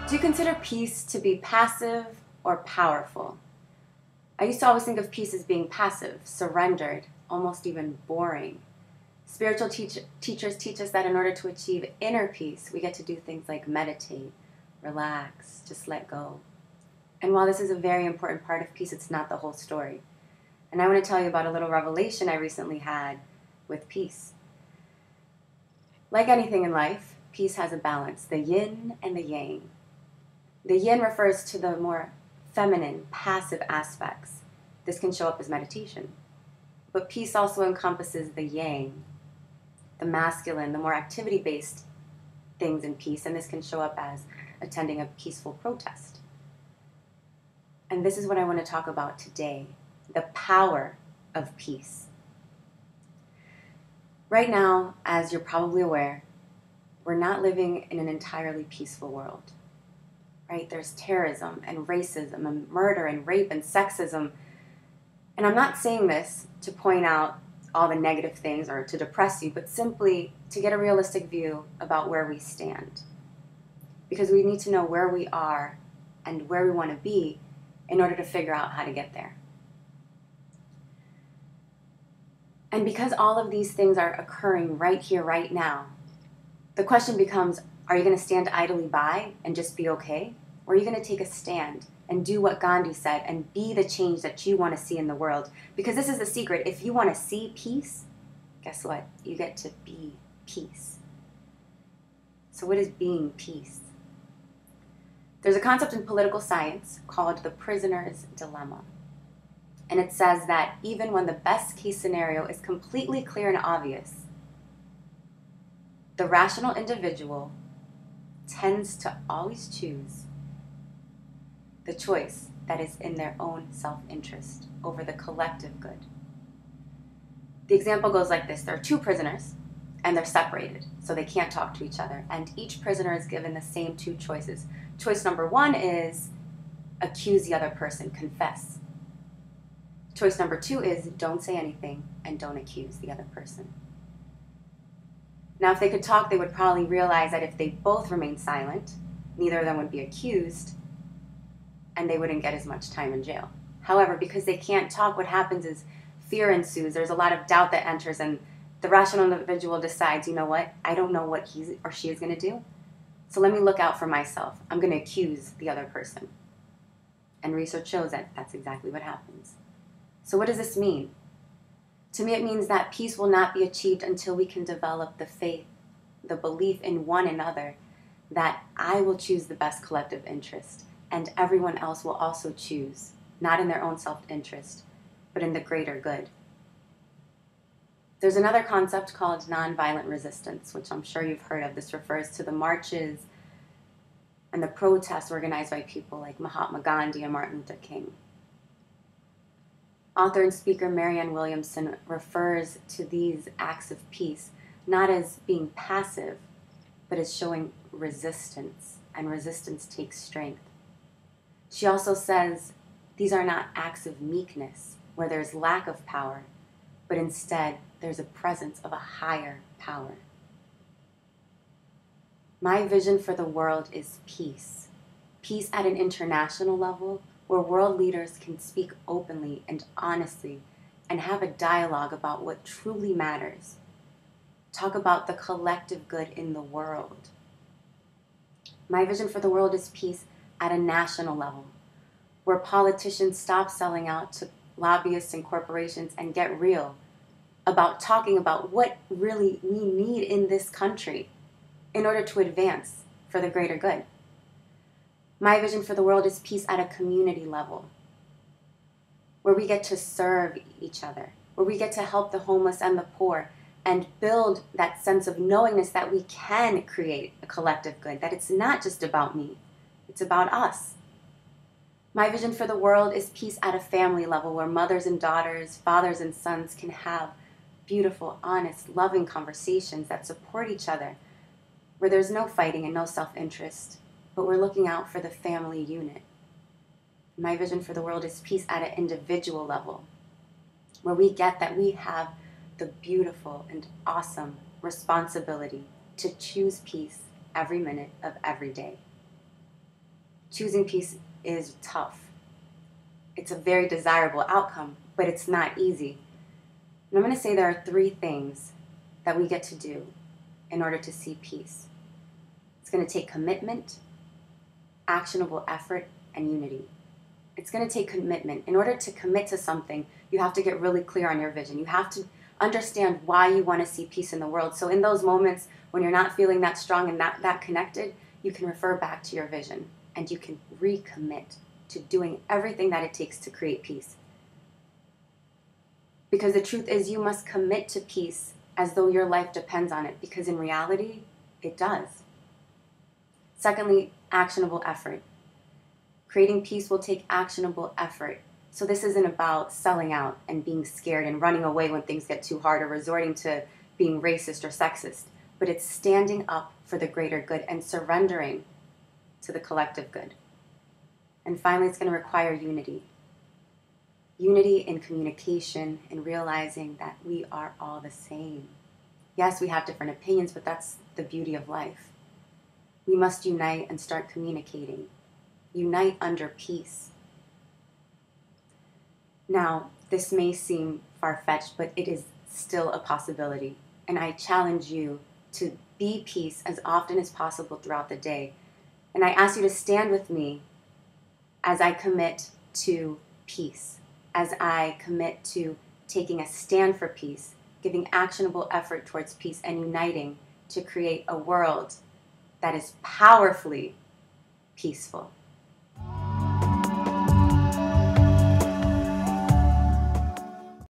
Do you consider peace to be passive or powerful? I used to always think of peace as being passive, surrendered, almost even boring. Spiritual teachers teach us that in order to achieve inner peace, we get to do things like meditate, relax, just let go. And while this is a very important part of peace, it's not the whole story. And I want to tell you about a little revelation I recently had with peace. Like anything in life, peace has a balance, the yin and the yang. The yin refers to the more feminine, passive aspects. This can show up as meditation. But peace also encompasses the yang, the masculine, the more activity-based things in peace, and this can show up as attending a peaceful protest. And this is what I want to talk about today, the power of peace. Right now, as you're probably aware, we're not living in an entirely peaceful world. Right? There's terrorism and racism and murder and rape and sexism. And I'm not saying this to point out all the negative things or to depress you, but simply to get a realistic view about where we stand. Because we need to know where we are and where we want to be in order to figure out how to get there. And because all of these things are occurring right here, right now, the question becomes, are you going to stand idly by and just be okay? Or are you going to take a stand and do what Gandhi said and be the change that you want to see in the world? Because this is the secret. If you want to see peace, guess what? You get to be peace. So what is being peace? There's a concept in political science called the prisoner's dilemma. And it says that even when the best case scenario is completely clear and obvious, the rational individual tends to always choose the choice that is in their own self-interest over the collective good. The example goes like this. There are two prisoners, and they're separated, so they can't talk to each other. And each prisoner is given the same two choices. Choice number one is accuse the other person, confess. Choice number two is don't say anything and don't accuse the other person. Now, if they could talk, they would probably realize that if they both remained silent, neither of them would be accused, and they wouldn't get as much time in jail. However, because they can't talk, what happens is fear ensues. There's a lot of doubt that enters, and the rational individual decides, you know what, I don't know what he or she is going to do, so let me look out for myself. I'm going to accuse the other person. And research shows that that's exactly what happens. So what does this mean? To me, it means that peace will not be achieved until we can develop the faith, the belief in one another, that I will choose the best collective interest, and everyone else will also choose, not in their own self-interest, but in the greater good. There's another concept called nonviolent resistance, which I'm sure you've heard of. This refers to the marches and the protests organized by people like Mahatma Gandhi and Martin Luther King. Author and speaker Marianne Williamson refers to these acts of peace not as being passive, but as showing resistance, and resistance takes strength. She also says these are not acts of meekness, where there's lack of power, but instead there's a presence of a higher power. My vision for the world is peace. Peace at an international level, where world leaders can speak openly and honestly and have a dialogue about what truly matters. Talk about the collective good in the world. My vision for the world is peace at a national level, where politicians stop selling out to lobbyists and corporations and get real about talking about what really we need in this country in order to advance for the greater good. My vision for the world is peace at a community level, where we get to serve each other, where we get to help the homeless and the poor, and build that sense of knowingness that we can create a collective good, that it's not just about me, it's about us. My vision for the world is peace at a family level, where mothers and daughters, fathers and sons can have beautiful, honest, loving conversations that support each other, where there's no fighting and no self-interest, but we're looking out for the family unit. My vision for the world is peace at an individual level, where we get that we have the beautiful and awesome responsibility to choose peace every minute of every day. Choosing peace is tough. It's a very desirable outcome, but it's not easy. And I'm going to say there are 3 things that we get to do in order to see peace. It's going to take commitment, actionable effort, and unity. It's going to take commitment. In order to commit to something, you have to get really clear on your vision. You have to understand why you want to see peace in the world. So in those moments when you're not feeling that strong and that connected, you can refer back to your vision and you can recommit to doing everything that it takes to create peace. Because the truth is, you must commit to peace as though your life depends on it, because in reality, it does. Secondly, actionable effort. Creating peace will take actionable effort. So this isn't about selling out and being scared and running away when things get too hard or resorting to being racist or sexist, but it's standing up for the greater good and surrendering to the collective good. And finally, it's going to require unity. Unity in communication and realizing that we are all the same. Yes, we have different opinions, but that's the beauty of life. We must unite and start communicating. Unite under peace. Now, this may seem far-fetched, but it is still a possibility. And I challenge you to be peace as often as possible throughout the day. And I ask you to stand with me as I commit to peace, as I commit to taking a stand for peace, giving actionable effort towards peace, and uniting to create a world that is powerfully peaceful.